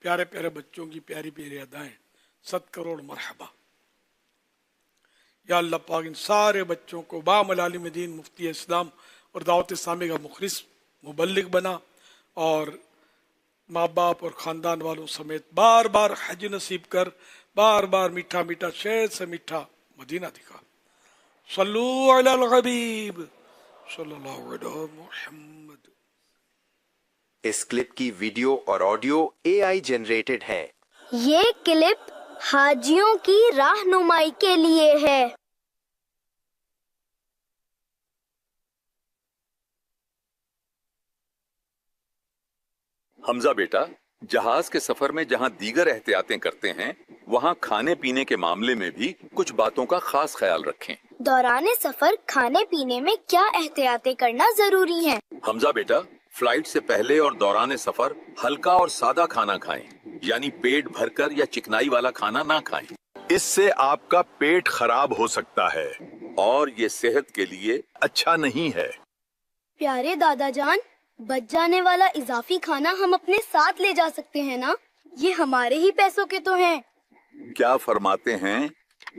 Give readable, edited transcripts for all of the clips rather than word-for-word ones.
प्यारे प्यारे बच्चों की प्यारी प्यारी अदाएं, 7 करोड़ मरहबा। या अल्लाह पाक इन सारे बच्चों को बामलालिम दीन मुफ्ती इस्लाम और दावत इस्लामी का मुखलिस मुबल्लिग बना, और माँ बाप और ख़ानदान वालों समेत बार बार हज नसीब कर, बार बार मीठा मीठा शहद से मीठा मदीना दिखा। सल्लू अलल हबीब सल्लल्लाहु अलैहि मुहम्मद। इस क्लिप की वीडियो और ऑडियो AI जनरेटेड है। ये क्लिप हाजियों की राहनुमाई के लिए है। हमजा बेटा, जहाज के सफर में जहां दीगर एहतियातें करते हैं, वहां खाने पीने के मामले में भी कुछ बातों का खास ख्याल रखें। दौरान सफर खाने पीने में क्या एहतियातें करना जरूरी है? हमजा बेटा, फ्लाइट से पहले और दौरान सफर हल्का और सादा खाना खाएं, यानी पेट भरकर या चिकनाई वाला खाना ना खाएं। इससे आपका पेट खराब हो सकता है और ये सेहत के लिए अच्छा नहीं है। प्यारे दादा जान, बच जाने वाला इजाफी खाना हम अपने साथ ले जा सकते हैं ना? ये हमारे ही पैसों के तो हैं। क्या फरमाते हैं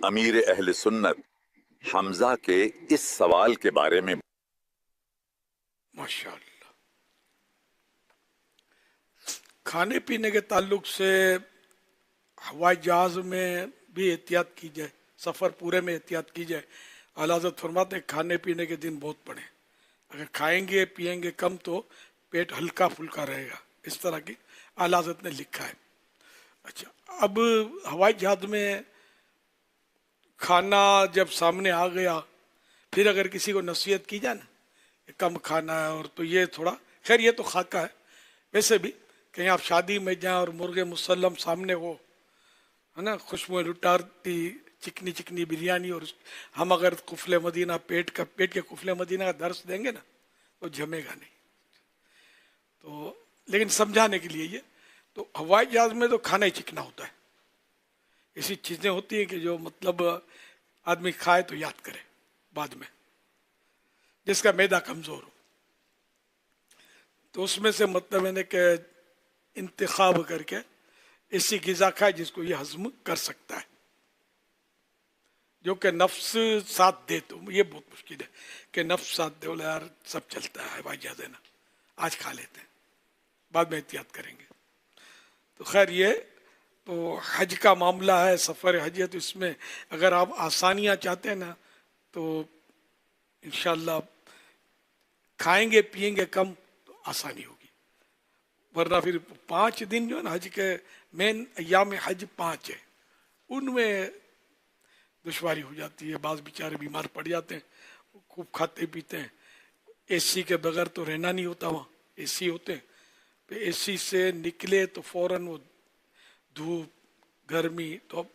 अमीर अहले सुन्नत हमजा के इस सवाल के बारे में? माशाअल्लाह। खाने पीने के ताल्लुक से हवाई जहाज में भी एहतियात की जाए, सफ़र पूरे में एहतियात की जाए। आला हज़रत फरमाते हैं खाने पीने के दिन बहुत पड़े, अगर खाएंगे पिएंगे कम तो पेट हल्का फुल्का रहेगा, इस तरह की आला हज़रत ने लिखा है। अच्छा, अब हवाई जहाज में खाना जब सामने आ गया, फिर अगर किसी को नसीहत की जाए ना कम खाना है, और तो ये थोड़ा खैर ये तो खाका है, वैसे भी कहीं आप शादी में जाएं और मुर्गे मुसल्लम सामने हो, है ना, खुशबू लुटारती चिकनी चिकनी बिरयानी, और हम अगर कुफले मदीना पेट के कुफले मदीना का दर्स देंगे ना तो जमेगा नहीं। तो लेकिन समझाने के लिए ये तो हवाई जहाज में तो खाना ही चिकना होता है। ऐसी चीज़ें होती हैं कि जो मतलब आदमी खाए तो याद करे बाद में, जिसका मैदा कमज़ोर हो, तो उसमें से मतलब मैंने कि इंतखाब करके ऐसी ग़िज़ा खाए जिसको ये हज़म कर सकता है, जो कि नफ्स साथ दे। तो ये बहुत मुश्किल है कि नफ्स साथ दे, बोला यार सब चलता है हवाई जहाज़ है ना, आज खा लेते हैं बाद में एहतियात करेंगे। तो खैर ये तो हज का मामला है, सफ़र हज है, तो इसमें अगर आप आसानियाँ चाहते हैं ना तो इंशाअल्लाह खाएंगे पिएंगे कम तो आसानी होगी, वरना फिर 5 दिन जो है ना हज के मेन अय्याम हज 5 है, उनमें दुश्वारी हो जाती है। बाज़ बेचारे बीमार पड़ जाते हैं, खूब खाते पीते हैं, एसी के बगैर तो रहना नहीं होता, वहाँ एसी होते हैं, तो एसी से निकले तो फौरन वो धूप गर्मी, तो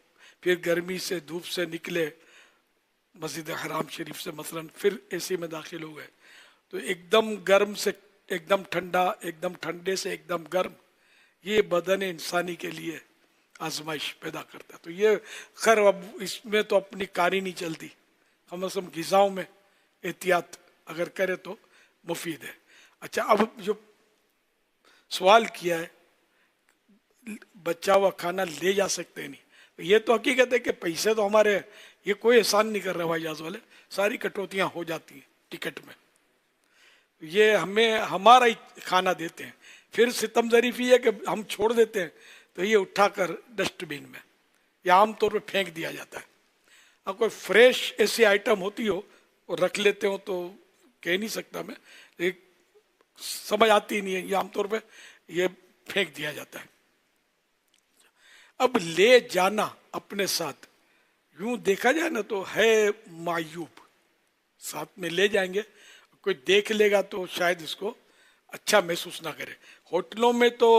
फिर गर्मी से धूप से निकले मस्जिद हराम शरीफ से मसलन, फिर एसी में दाखिल हो गए तो एकदम गर्म से एकदम ठंडा, एकदम ठंडे से एकदम गर्म, ये बदन इंसानी के लिए आजमाइश पैदा करता है। तो ये खैर अब इसमें तो अपनी कारी नहीं चलती, कम से कम ग़िज़ाओं में एहतियात अगर करे तो मुफीद है। अच्छा, अब जो सवाल किया है बचा हुआ खाना ले जा सकते नहीं, तो ये तो हकीकत है कि पैसे तो हमारे, ये कोई एहसान नहीं कर रहे हवाई जहाज़ वाले, सारी कटौतियाँ हो जाती हैं टिकट में, ये हमें हमारा ही खाना देते हैं। फिर सितम ज़रीफ़ी है कि हम छोड़ देते हैं तो ये उठाकर डस्टबिन में या आमतौर पर फेंक दिया जाता है। अब कोई फ्रेश ऐसी आइटम होती हो और रख लेते हो तो कह नहीं सकता मैं, एक समझ आती नहीं है, ये आमतौर पे ये फेंक दिया जाता है। अब ले जाना अपने साथ यूं देखा जाए ना तो है मायूब, साथ में ले जाएंगे, कोई देख लेगा तो शायद इसको अच्छा महसूस ना करे। होटलों में तो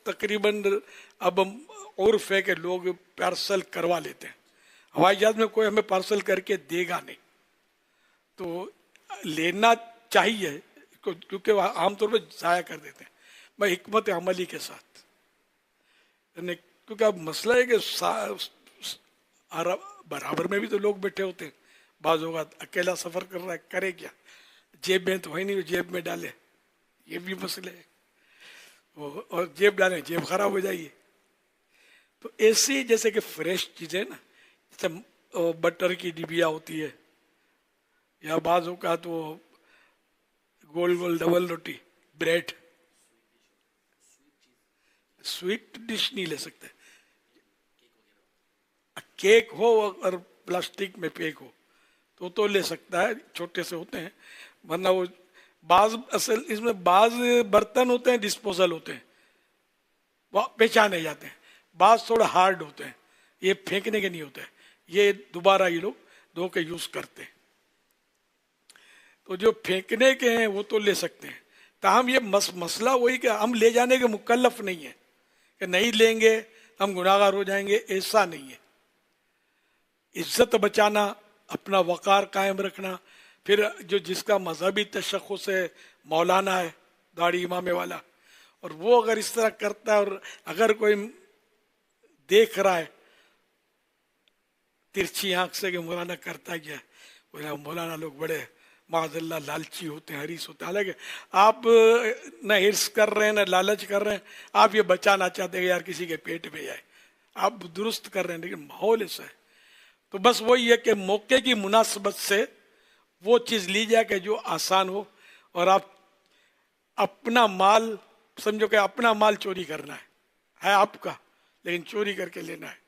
तकरीबन अब उर्फ है कि लोग पार्सल करवा लेते हैं, हवाई जहाज में कोई हमें पार्सल करके देगा नहीं, तो लेना चाहिए क्योंकि वह आमतौर पर ज़ाया कर देते हैं। मैं हिकमत अमली के साथ, यानी क्योंकि अब मसला है कि बराबर में भी तो लोग बैठे होते हैं, बाज़ होगा अकेला सफ़र कर रहा है, करे क्या, जेब में तो है नहीं जेब में डाले, ये भी मसले है। اور जेब डालें जेब खराब हो जाएगी। तो ऐसी जैसे कि फ्रेश चीजें ना, जैसे बटर की डिबिया होती है, या बाजू का तो गोल गोल डबल रोटी, ब्रेड, स्वीट डिश नहीं ले सकते। केक हो और प्लास्टिक में पैक हो तो ले सकता है, छोटे से होते हैं, वरना वो बाज असल इसमें बाज बर्तन होते हैं डिस्पोजल होते हैं, वो पहचाने जाते हैं, बाज थोड़ा हार्ड होते हैं, ये फेंकने के नहीं होते हैं, ये दोबारा ये लोग धो के यूज करते हैं। तो जो फेंकने के हैं वो तो ले सकते हैं। ताहम ये मसला वही कि हम ले जाने के मुकल्लफ नहीं है, कि नहीं लेंगे हम गुनाहगार हो जाएंगे, ऐसा नहीं है। इज्जत बचाना, अपना वकार कायम रखना, फिर जो जिसका मजहबी तशख्खुस है, मौलाना है दाढ़ी इमामे वाला, और वो अगर इस तरह करता है और अगर कोई देख रहा है तिरछी आंख से कि मौलाना करता क्या है, बोला मौलाना लोग बड़े माज़ल्लाह लालची होते हैं, हरीस होते हैं। हालांकि आप न हिर्स कर रहे हैं न लालच कर रहे हैं, आप ये बचाना चाहते हैं यार किसी के पेट में जाए, आप दुरुस्त कर रहे हैं, लेकिन माहौल ऐसा है। तो बस वही है कि मौके की मुनासबत से वो चीज ली जाए कि जो आसान हो, और आप अपना माल समझो कि अपना माल चोरी करना है आपका, लेकिन चोरी करके लेना है।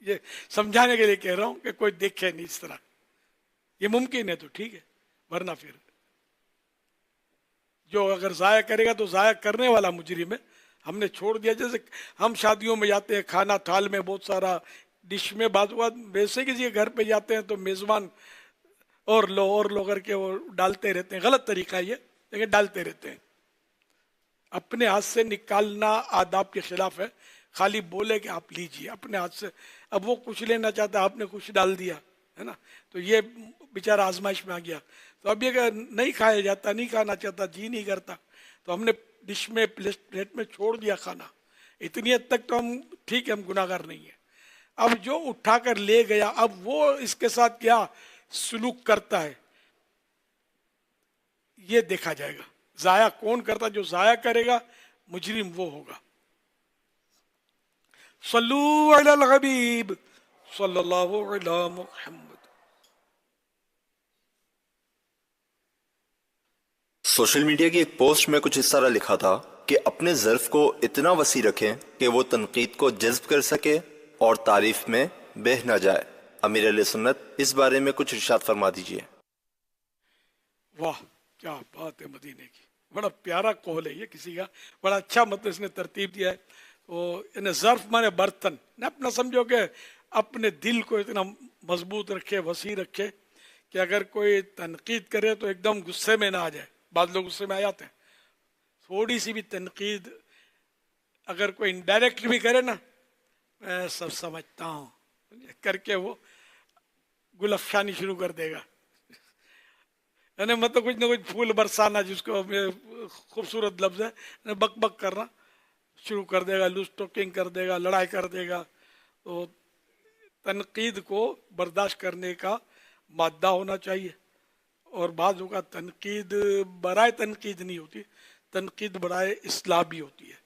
ये समझाने के लिए कह रहा हूं कि कोई देखे नहीं इस तरह, ये मुमकिन है तो ठीक है, वरना फिर जो अगर जाया करेगा तो जाया करने वाला मुजरिम है। हमने छोड़ दिया, जैसे हम शादियों में जाते हैं, खाना थाल में बहुत सारा डिश में, बात वैसे किसी के घर पे जाते हैं तो मेजबान और लो करके वो डालते रहते हैं, गलत तरीका ये, लेकिन डालते रहते हैं। अपने हाथ से निकालना आदाब के खिलाफ है, खाली बोले कि आप लीजिए अपने हाथ से, अब वो कुछ लेना चाहता, आपने कुछ डाल दिया है ना, तो ये बेचारा आजमाइश में आ गया। तो अब ये नहीं खाया जाता, नहीं खाना चाहता, जी नहीं करता, तो हमने डिश में प्लेट में छोड़ दिया खाना, इतनी हद तक तो हम ठीक है, हम गुनाहगार नहीं है। अब जो उठाकर ले गया, अब वो इसके साथ क्या सुलूक करता है ये देखा जाएगा। जाया कौन करता, जो जाया करेगा मुजरिम वो होगा। सल्लू अलल हबीब सल्लल्लाहु अलैहि मुहम्मद। सोशल मीडिया की एक पोस्ट में कुछ इस तरह लिखा था कि अपने ज़र्फ को इतना वसी रखें कि वो तनकीद को जज्ब कर सके और तारीफ में बह न जाए। अमीर अहले सुन्नत इस बारे में कुछ इरशाद फरमा दीजिए। वाह क्या बात है मदीने की, बड़ा प्यारा कौल है ये किसी का, बड़ा अच्छा मतलब इसने तरतीब दिया है। तो इन्हें ज़र्फ माने बर्तन न, अपना समझो कि अपने दिल को इतना मजबूत रखे, वसी रखे कि अगर कोई तनकीद करे तो एकदम गुस्से में ना आ जाए। बाद लोग गुस्से में आ जाते हैं, थोड़ी सी भी तनकीद अगर कोई इनडायरेक्ट भी करे ना, मैं सब समझता हूँ करके वो गुलफशानी शुरू कर देगा, यानी मतलब कुछ ना कुछ फूल बरसाना, जिसको खूबसूरत लफ्ज है, बक बक करना शुरू कर देगा, लूज टॉकिंग कर देगा, लड़ाई कर देगा। तो तनकीद को बर्दाश्त करने का मादा होना चाहिए, और बाज़ का तनकीद बराए तनकीद नहीं होती, तनकीद बराए इस्लाह भी होती है।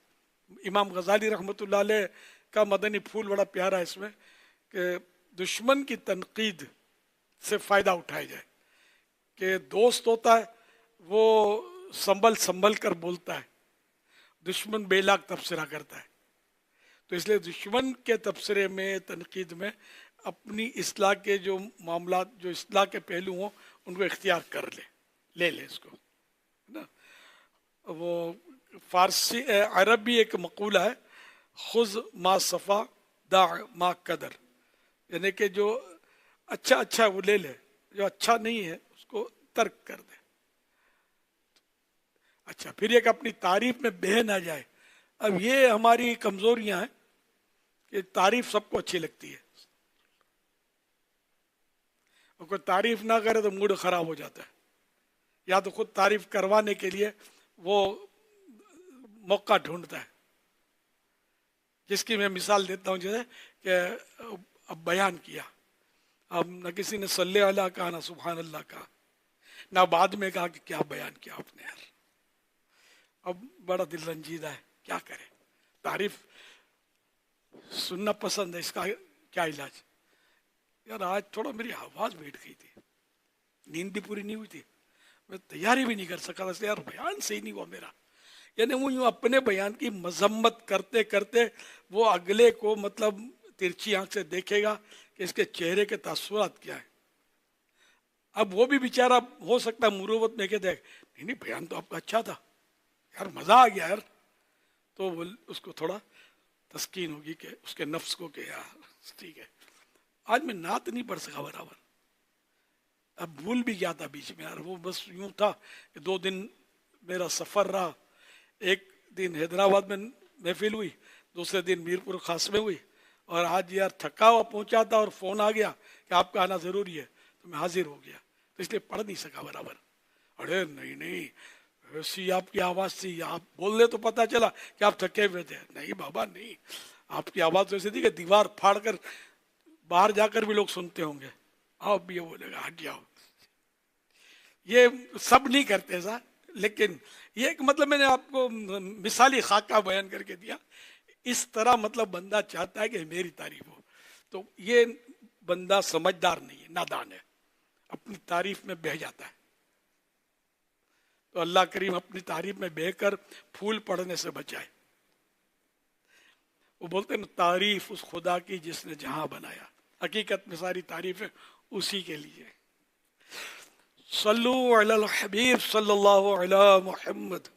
इमाम गजाली रहमतुल्लाह अलैह का मदनी फूल बड़ा प्यारा है इसमें, कि दुश्मन की तनकीद से फ़ायदा उठाया जाए। कि दोस्त होता है वो संभल कर बोलता है, दुश्मन बेलाग तबसरा करता है। तो इसलिए दुश्मन के तबसरे में, तनकीद में अपनी इस्लाह के जो मामला, जो इस्लाह के पहलू हों, उनको इख्तियार कर ले इसको, है ना। वो फारसी अरबी एक मकूला है, खुज मा सफ़ा दा मा कदर, यानी कि जो अच्छा वो ले ले, जो अच्छा नहीं है उसको तर्क कर दे। अच्छा, फिर एक अपनी तारीफ में बह ना जाए। अब ये हमारी कमजोरियां हैं कि तारीफ सबको अच्छी लगती है, और कोई तारीफ ना करे तो मूड खराब हो जाता है, या तो खुद तारीफ करवाने के लिए वो मौका ढूंढता है। जिसकी मैं मिसाल देता हूँ, जैसे कि अब बयान किया, अब न किसी ने सल्ले अला कहा, ना सुभान अल्लाह कहा, ना बाद में कहा कि क्या बयान किया आपने यार, अब बड़ा दिल रंजीदा है। क्या करें, तारीफ सुनना पसंद है, इसका क्या इलाज। यार आज थोड़ा मेरी आवाज बैठ गई थी, नींद भी पूरी नहीं हुई थी, मैं तैयारी भी नहीं कर सका था, यार बयान सही नहीं हुआ मेरा। यानी वो यूं अपने बयान की मजम्मत करते करते वो अगले को मतलब तिरछी आंख से देखेगा कि इसके चेहरे के तासुरात क्या है। अब वो भी बेचारा हो सकता है मुरूवत में के देख, नहीं नहीं बयान तो आपका अच्छा था यार, मजा आ गया यार, तो वो उसको थोड़ा तस्कीन होगी कि उसके नफ्स को कि यार ठीक है। आज मैं नात नहीं पढ़ सका बराबर, अब भूल भी गया था बीच में यार, वो बस यूं था कि 2 दिन मेरा सफर रहा, एक दिन हैदराबाद में महफिल हुई, दूसरे दिन मीरपुर खास में हुई, और आज यार थका हुआ पहुंचा था और फोन आ गया कि आपका आना जरूरी है, तो मैं हाजिर हो गया, तो इसलिए पढ़ नहीं सका बराबर। अरे नहीं नहीं ऐसी आपकी आवाज थी, आप बोल रहे तो पता चला कि आप थके हुए थे। नहीं बाबा नहीं, आपकी आवाज तो ऐसी थी कि दीवार फाड़ कर बाहर जाकर भी लोग सुनते होंगे। आओ भी ये बोलेगा हट जाओ, ये सब नहीं करते ऐसा, लेकिन ये एक मतलब मैंने आपको मिसाली खाका बयान करके दिया। इस तरह मतलब बंदा चाहता है कि मेरी तारीफ हो, तो ये बंदा समझदार नहीं है, नादान है, अपनी तारीफ में बह जाता है। तो अल्लाह करीम अपनी तारीफ में बहकर फूल पड़ने से बचाए। वो बोलते हैं तारीफ उस खुदा की जिसने जहां बनाया, हकीकत में सारी तारीफें उसी के लिए। सल्लु अलल हबीब सल्लल्लाहु अलैहि मुहम्मद।